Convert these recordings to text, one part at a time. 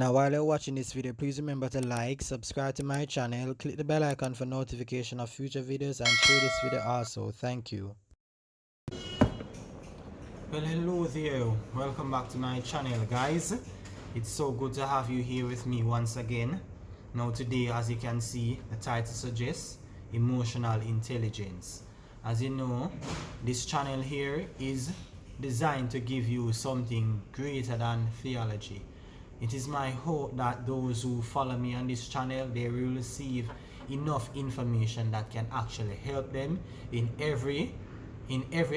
Now while you're watching this video, please remember to like, subscribe to my channel, click the bell icon for notification of future videos, and share this video also. Thank you. Well, hello there, welcome back to my channel, guys. It's so good to have you here with me once again. Now today, as you can see, the title suggests emotional intelligence. As you know, this channel here is designed to give you something greater than theology. It is my hope that those who follow me on this channel, they will receive enough information that can actually help them in every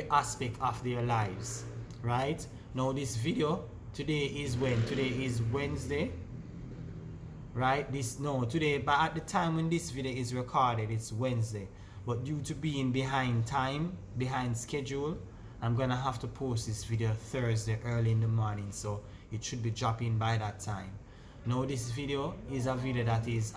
aspect of their lives. Right now, this video today is Wednesday, right? Today, but at the time when this video is recorded, it's Wednesday, but due to being behind schedule, I'm gonna have to post this video Thursday early in the morning, so it should be dropping by that time. Now this video is a video that is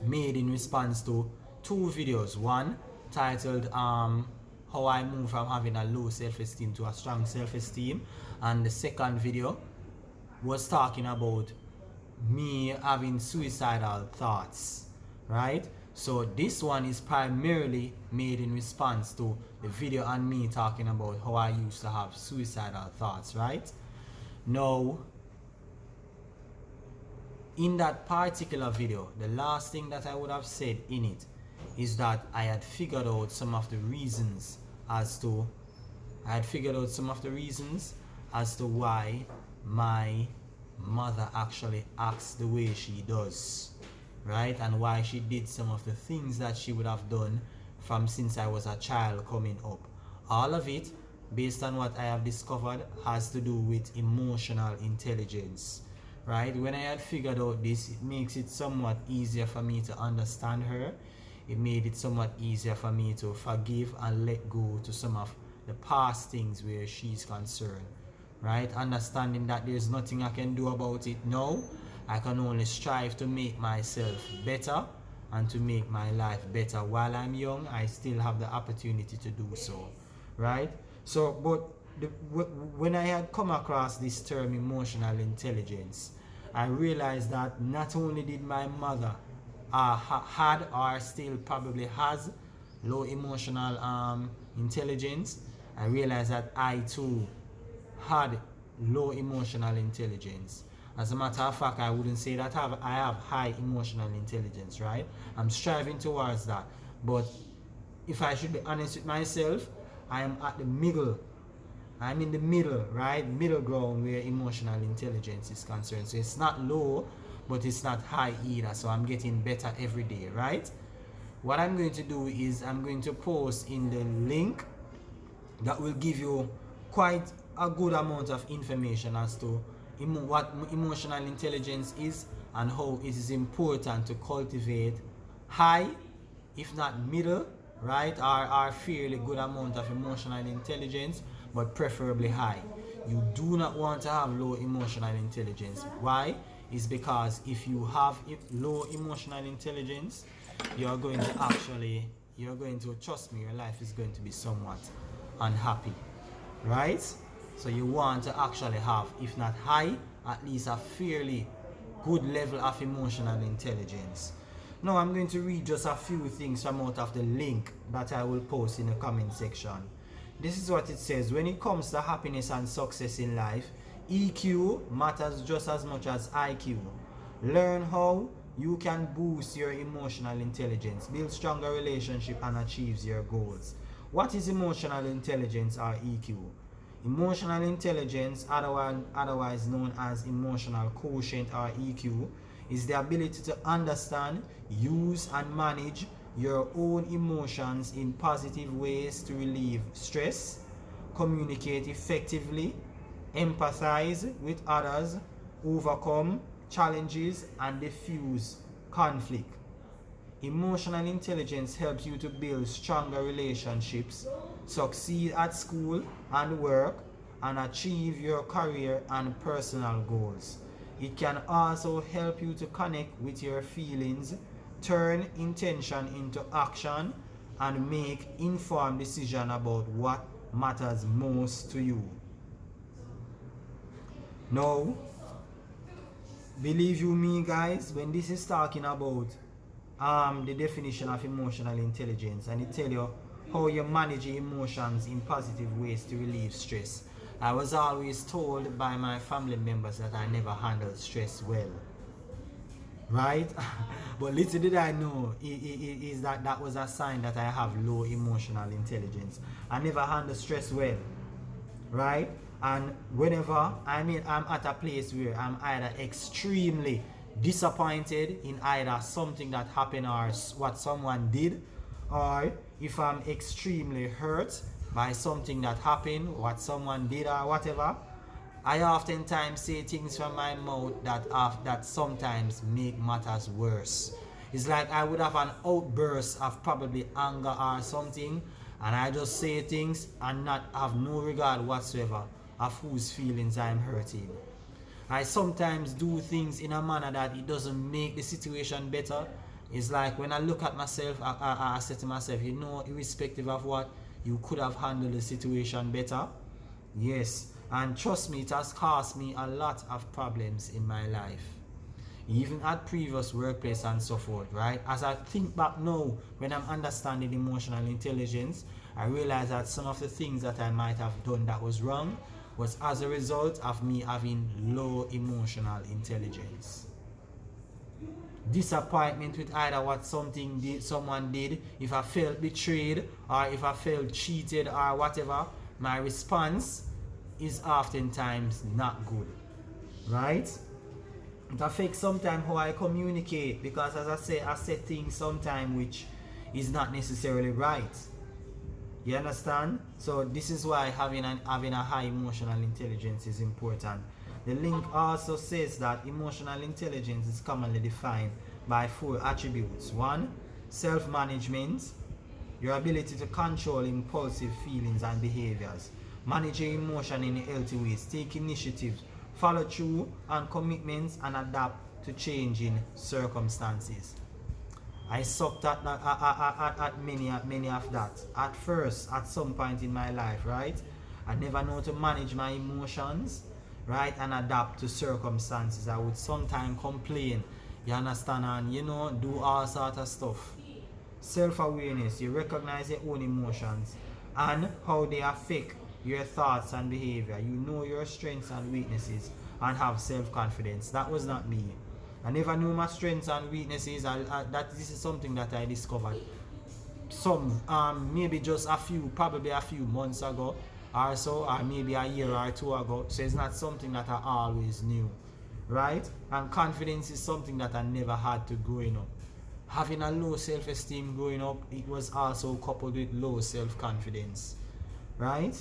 made in response to two videos. One titled how I move from having a low self-esteem to a strong self-esteem, and the second video was talking about me having suicidal thoughts, right? So this one is primarily made in response to the video on me talking about how I used to have suicidal thoughts, right? Now, in that particular video, the last thing that I would have said in it is that I had figured out some of the reasons as to why my mother actually acts the way she does, right? And why she did some of the things that she would have done from since I was a child coming up. All of it, based on what I have discovered, has to do with emotional intelligence, right? When I had figured out this, it makes it somewhat easier for me to understand her. It made it somewhat easier for me to forgive and let go to some of the past things where she's concerned, right? Understanding that there's nothing I can do about it now. I can only strive to make myself better and to make my life better. While I'm young, I still have the opportunity to do so, right? So, but when I had come across this term emotional intelligence, I realized that not only did my mother had or still probably has low emotional intelligence, I realized that I too had low emotional intelligence. As a matter of fact, I wouldn't say that I have high emotional intelligence, right? I'm striving towards that. But if I should be honest with myself, I am at the middle. I'm in the middle, right? Middle ground where emotional intelligence is concerned. So it's not low, but it's not high either. So I'm getting better every day, right? What I'm going to do is I'm going to post in the link that will give you quite a good amount of information as to what emotional intelligence is and how it is important to cultivate high, if not middle, right, or fairly good amount of emotional intelligence, but preferably high. You do not want to have low emotional intelligence. Why? It's because if you have low emotional intelligence, you're going to trust me, your life is going to be somewhat unhappy, right? So you want to actually have, if not high, at least a fairly good level of emotional intelligence. Now I'm going to read just a few things from out of the link that I will post in the comment section. This is what it says: when it comes to happiness and success in life, EQ matters just as much as IQ. Learn how you can boost your emotional intelligence, build stronger relationships, and achieve your goals. What is emotional intelligence, or EQ? Emotional intelligence, otherwise known as emotional quotient or EQ, is the ability to understand, use, and manage your own emotions in positive ways to relieve stress, communicate effectively, empathize with others, overcome challenges, and diffuse conflict. Emotional intelligence helps you to build stronger relationships, succeed at school and work, and achieve your career and personal goals. It can also help you to connect with your feelings, turn intention into action, and make informed decisions about what matters most to you. Now, believe you me, guys, when this is talking about the definition of emotional intelligence, and it tell you how you manage your emotions in positive ways to relieve stress. I was always told by my family members that I never handled stress well, right? But little did I know is that that was a sign that I have low emotional intelligence. I never handle stress well, right? And whenever I'm at a place where I'm either extremely disappointed in either something that happened or what someone did, or if I'm extremely hurt by something that happened, what someone did or whatever, I oftentimes say things from my mouth that sometimes make matters worse. It's like I would have an outburst of probably anger or something, and I just say things and not have no regard whatsoever of whose feelings I'm hurting. I sometimes do things in a manner that it doesn't make the situation better. It's like when I look at myself, I say to myself, you know, irrespective of what, you could have handled the situation better. Yes, and trust me, it has caused me a lot of problems in my life, even at previous workplace and so forth, right? As I think back now, when I'm understanding emotional intelligence, I realize that some of the things that I might have done that was wrong was as a result of me having low emotional intelligence. Disappointment with either what someone did, if I felt betrayed or if I felt cheated or whatever, my response is oftentimes not good, right? It affects sometimes how I communicate, because as I say things sometimes which is not necessarily right. You understand? So this is why having a high emotional intelligence is important. The link also says that emotional intelligence is commonly defined by 4 attributes. 1, self-management, your ability to control impulsive feelings and behaviors, manage your emotion in healthy ways, take initiatives, follow through on commitments, and adapt to changing circumstances. I sucked at many of that. At first, at some point in my life, right? I never know to manage my emotions, right? And adapt to circumstances. I would sometimes complain, you understand, and do all sort of stuff. Self-awareness, you recognize your own emotions and how they affect your thoughts and behavior. You know your strengths and weaknesses and have self-confidence. That was not me. I never knew my strengths and weaknesses. This is something that I discovered maybe just probably a few months ago or so, or maybe a year or 2 ago. So it's not something that I always knew, right? And confidence is something that I never had to growing up. Having a low self-esteem growing up, it was also coupled with low self-confidence, right?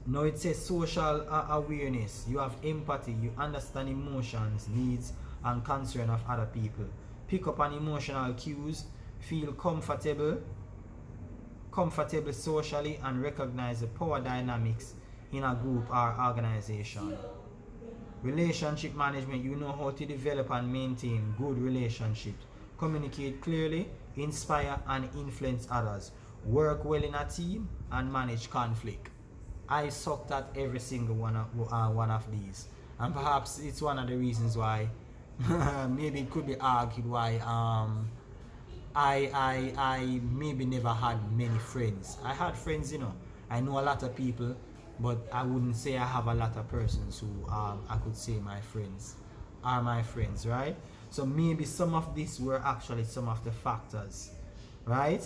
Now it says social awareness. You have empathy. You understand emotions, needs, and concern of other people. Pick up on emotional cues. Feel comfortable socially, and recognize the power dynamics in a group or organization. Relationship management. You know how to develop and maintain good relationships. Communicate clearly, inspire and influence others. Work well in a team and manage conflict. I sucked at every single one of these, and perhaps it's one of the reasons why maybe it could be argued why I maybe never had many friends. I had friends, I know a lot of people, but I wouldn't say I have a lot of persons who I could say my friends are my friends, right? So maybe some of these were actually some of the factors, right?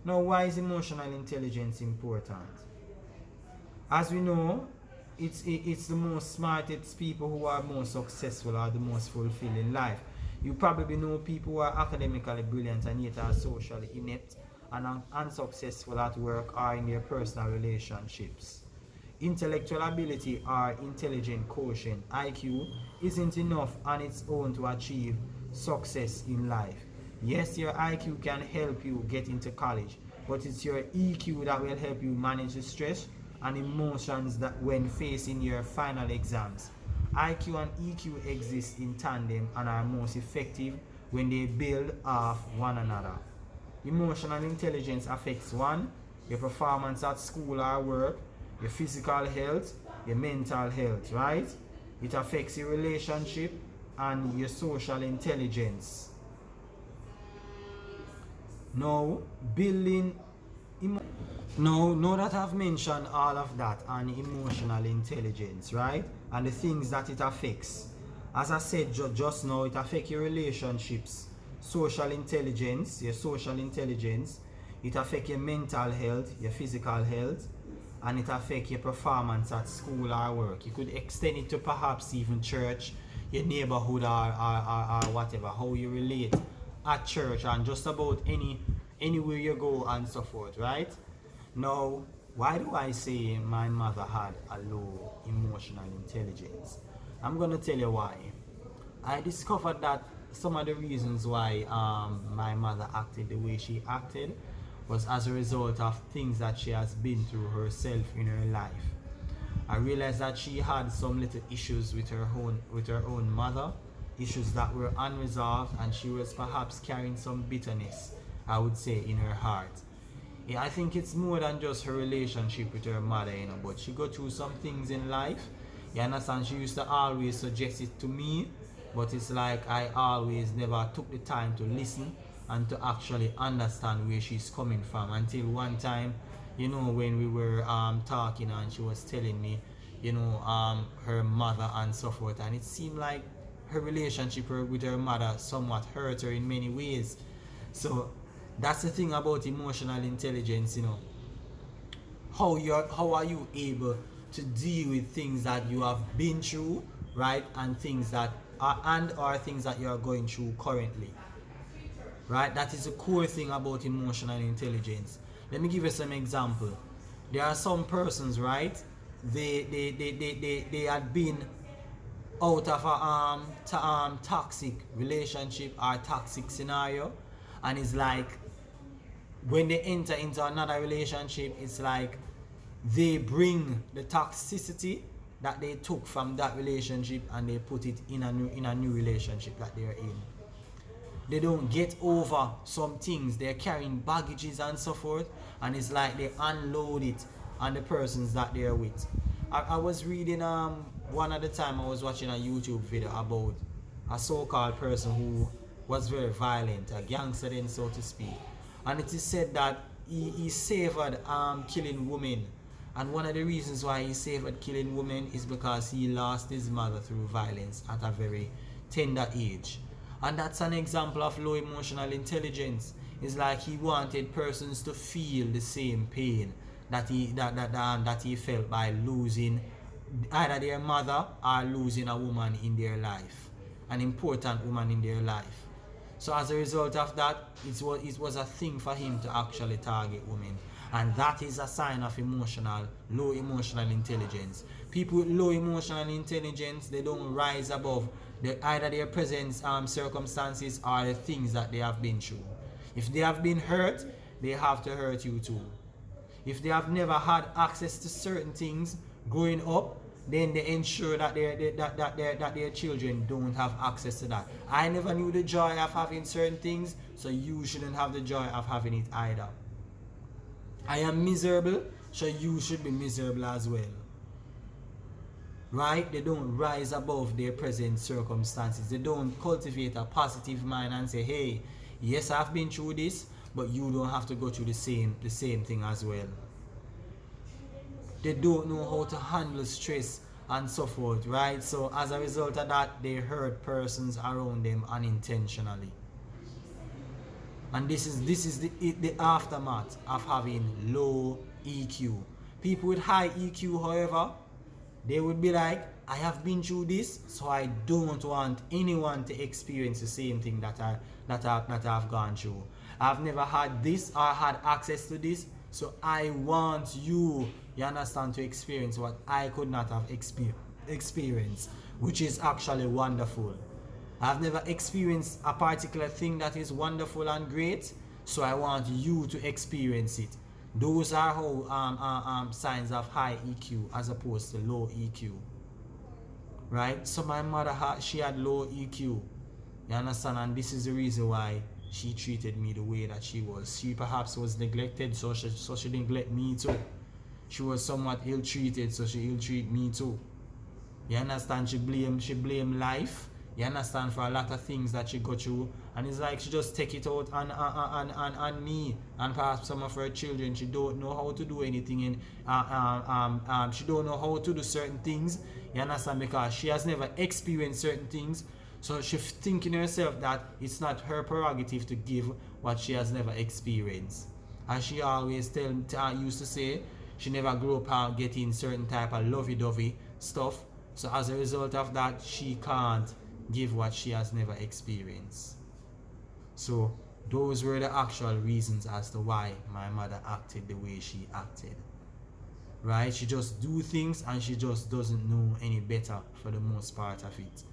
Now, why is emotional intelligence important? As we know, it's the most smartest people who are most successful or the most fulfilled in life. You probably know people who are academically brilliant and yet are socially inept and unsuccessful at work or in their personal relationships. Intellectual ability or intelligent quotient, IQ, isn't enough on its own to achieve success in life. Yes, your IQ can help you get into college, but it's your EQ that will help you manage the stress and emotions that when facing your final exams. IQ and EQ exist in tandem and are most effective when they build off one another. Emotional intelligence affects 1, your performance at school or work, your physical health, your mental health, right? It affects your relationship and your social intelligence. Now, building now that I've mentioned all of that and emotional intelligence, right? And the things that it affects. As I said just now, it affects your relationships, social intelligence, your social intelligence. It affects your mental health, your physical health, and it affects your performance at school or work. You could extend it to perhaps even church, your neighborhood, or whatever, how you relate at church and just about anywhere you go and so forth, right? Now, why do I say my mother had a low emotional intelligence? I'm going to tell you why. I discovered that some of the reasons why my mother acted the way she acted was as a result of things that she has been through herself in her life. I realized that she had some little issues with her own mother, issues that were unresolved, and she was perhaps carrying some bitterness, I would say, in her heart. Yeah, I think it's more than just her relationship with her mother, but she go through some things in life. You understand? She used to always suggest it to me, but it's like I always never took the time to listen and to actually understand where she's coming from, until one time, when we were talking and she was telling me, her mother and so forth, and it seemed like her relationship with her mother somewhat hurt her in many ways. So that's the thing about emotional intelligence, how are you able to deal with things that you have been through, right, and things that are things that you are going through currently, right? That is the core thing about emotional intelligence. Let me give you some example. There are some persons, right, they had been out of a toxic relationship or toxic scenario, and it's like when they enter into another relationship, it's like they bring the toxicity that they took from that relationship and they put it in a new relationship that they're in. They don't get over some things, they're carrying baggages and so forth, and it's like they unload it on the persons that they're with. I was reading one at the time, I was watching a YouTube video about a so-called person who was very violent, a gangster then, so to speak, and it is said that he savored killing women, and one of the reasons why he savored killing women is because he lost his mother through violence at a very tender age. And that's an example of low emotional intelligence. It's like he wanted persons to feel the same pain that he felt by losing either their mother or losing a woman in their life, an important woman in their life. So as a result of that, it was a thing for him to actually target women. And that is a sign of low emotional intelligence. People with low emotional intelligence, they don't rise above either their present circumstances or the things that they have been through. If they have been hurt, they have to hurt you too. If they have never had access to certain things growing up, then they ensure that their children don't have access to that. I never knew the joy of having certain things, so you shouldn't have the joy of having it either. I am miserable, so you should be miserable as well. Right? They don't rise above their present circumstances. They don't cultivate a positive mind and say, hey, yes, I've been through this, but you don't have to go through the same thing as well. They don't know how to handle stress and so forth, right? So as a result of that, they hurt persons around them unintentionally. And this is the aftermath of having low EQ. People with high EQ, however, they would be like, I have been through this, so I don't want anyone to experience the same thing that I've gone through. I've never had this or had access to this, so I want you understand, to experience what I could not have experienced, which is actually wonderful. I've never experienced a particular thing that is wonderful and great, so I want you to experience it. Those are how signs of high EQ as opposed to low EQ. Right? So my mother, she had low EQ. You understand? And this is the reason why she treated me the way that she was. She perhaps was neglected, so she neglect me too. She was somewhat ill-treated, so she ill-treat me too. You understand? She blame life. You understand, for a lot of things that she go through, and it's like she just take it out on me and perhaps some of her children. She don't know how to do anything in she don't know how to do certain things. You understand? Because she has never experienced certain things, so she's thinking herself that it's not her prerogative to give what she has never experienced. As she always used to say, she never grew up getting certain type of lovey-dovey stuff. So as a result of that, she can't give what she has never experienced. So those were the actual reasons as to why my mother acted the way she acted. Right? She just do things and she just doesn't know any better for the most part of it.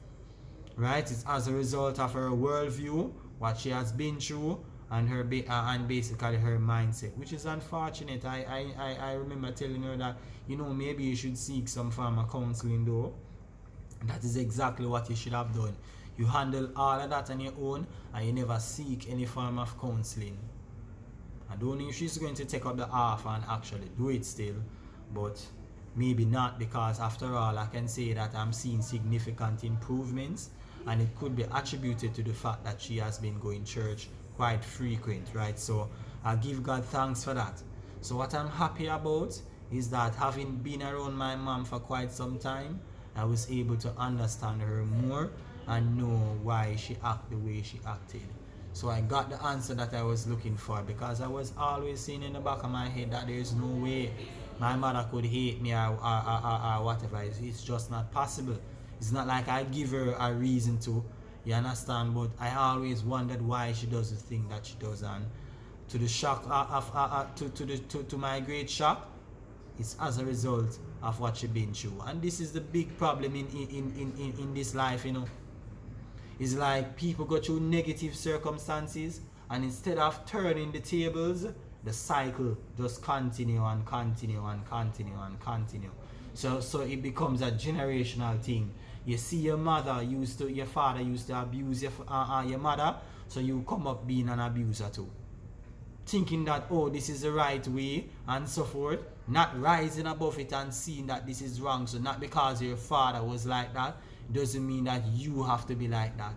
Right? It's as a result of her worldview, what she has been through, and her and basically her mindset, which is unfortunate. I remember telling her that, maybe you should seek some form of counseling though. That is exactly what you should have done. You handle all of that on your own and you never seek any form of counseling. I don't know if she's going to take up the offer and actually do it still, but maybe not, because after all, I can say that I'm seeing significant improvements, and it could be attributed to the fact that she has been going to church quite frequent, right? So I give God thanks for that. So what I'm happy about is that, having been around my mom for quite some time, I was able to understand her more and know why she acted the way she acted. So I got the answer that I was looking for, because I was always saying in the back of my head that there's no way my mother could hate me or whatever. It's just not possible. It's not like I give her a reason to, you understand? But I always wondered why she does the thing that she does, and to the shock to my great shock, it's as a result of what she's been through. And this is the big problem in this life, It's like people go through negative circumstances, and instead of turning the tables, the cycle just continue and continue and continue and continue. So it becomes a generational thing. You see your father used to abuse your mother, so you come up being an abuser too. Thinking that, this is the right way and so forth, not rising above it and seeing that this is wrong. So not because your father was like that, doesn't mean that you have to be like that.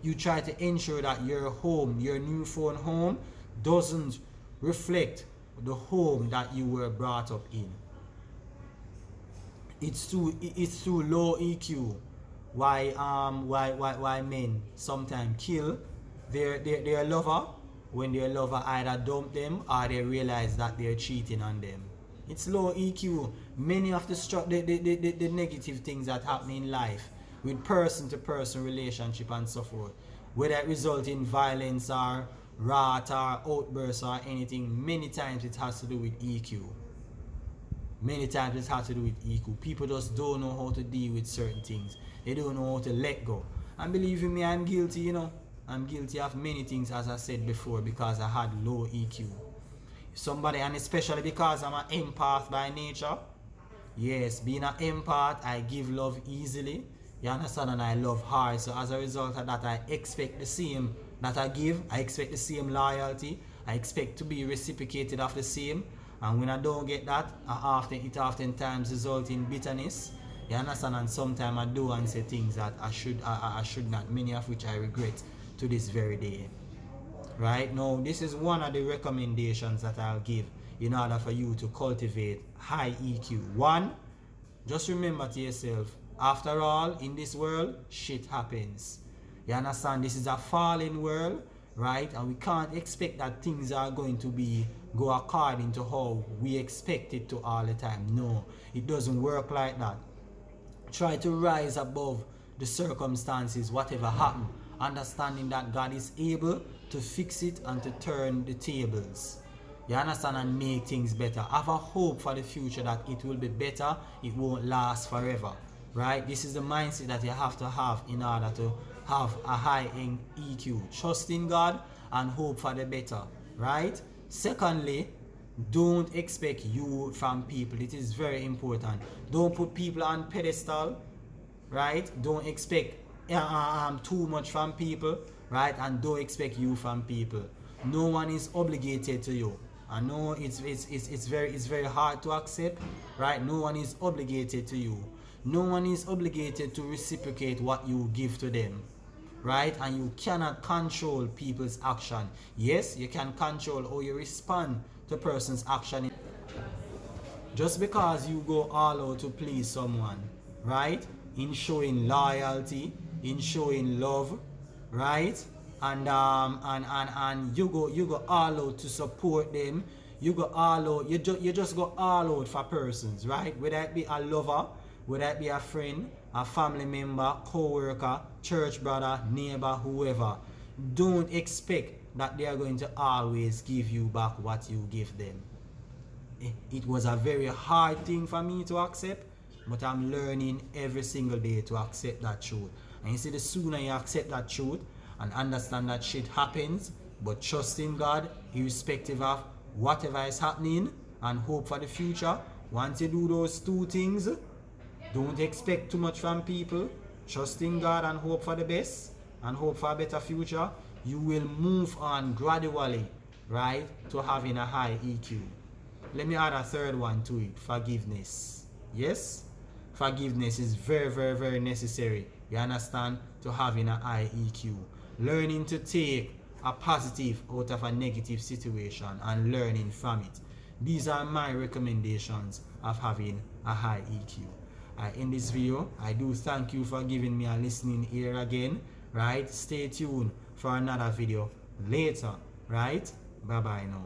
You try to ensure that your home, your newfound home, doesn't reflect the home that you were brought up in. It's through low EQ why men sometimes kill their lover, when their lover either dump them or they realize that they're cheating on them. It's low EQ. Many of the negative things that happen in life with person-to-person relationship and so forth, whether it result in violence or wrath or outbursts or anything, many times it has to do with EQ. Many times it has to do with EQ. People just don't know how to deal with certain things. They don't know how to let go. And believe me, I'm guilty, I'm guilty of many things, as I said before, because I had low EQ. Somebody, and especially because I'm an empath by nature. Yes, being an empath, I give love easily. You understand? And I love hard. So as a result of that, I expect the same that I give. I expect the same loyalty. I expect to be reciprocated of the same. And when I don't get that, it oftentimes results in bitterness. You understand? And sometimes I do and say things that I should not, many of which I regret to this very day. Right? Now, this is one of the recommendations that I'll give in order for you to cultivate high EQ. One, just remember to yourself, after all, in this world, shit happens. You understand? This is a fallen world, right? And we can't expect that things are going to go according to how we expect it to all the time. No, it doesn't work like that. Try to rise above the circumstances, whatever happens, understanding that God is able to fix it and to turn the tables. You understand? And make things better. Have a hope for the future that it will be better. It won't last forever. Right? This is the mindset that you have to have in order to have a high EQ. Trust in God and hope for the better. Right? Secondly, don't expect you from people. It is very important. Don't put people on pedestal. Right? Don't expect too much from people. Right? And don't expect you from people. No one is obligated to you. I know it's very hard to accept. Right? No one is obligated to you. No one is obligated to reciprocate what you give to them, right? And you cannot control people's action. Yes, you can control how you respond to a person's action. Just because you go all out to please someone, right? In showing loyalty, in showing love, right? And you go all out to support them. You go all out. You just go all out for persons, right? Whether it be a lover, whether it be a friend, a family member, co-worker, church brother, neighbor, whoever. Don't expect that they are going to always give you back what you give them. It was a very hard thing for me to accept, but I'm learning every single day to accept that truth. And you see, the sooner you accept that truth and understand that shit happens, but trust in God, irrespective of whatever is happening, and hope for the future. Once you do those two things, don't expect too much from people. Trust in God and hope for the best, and hope for a better future. You will move on gradually, right, to having a high EQ. Let me add a third one to it: forgiveness. Yes, forgiveness is very, very, very necessary, you understand, to having a high EQ. Learning to take a positive out of a negative situation and learning from it. These are my recommendations of having a high EQ. In this video, I do thank you for giving me a listening ear again, right? Stay tuned for another video later, right? Bye bye now.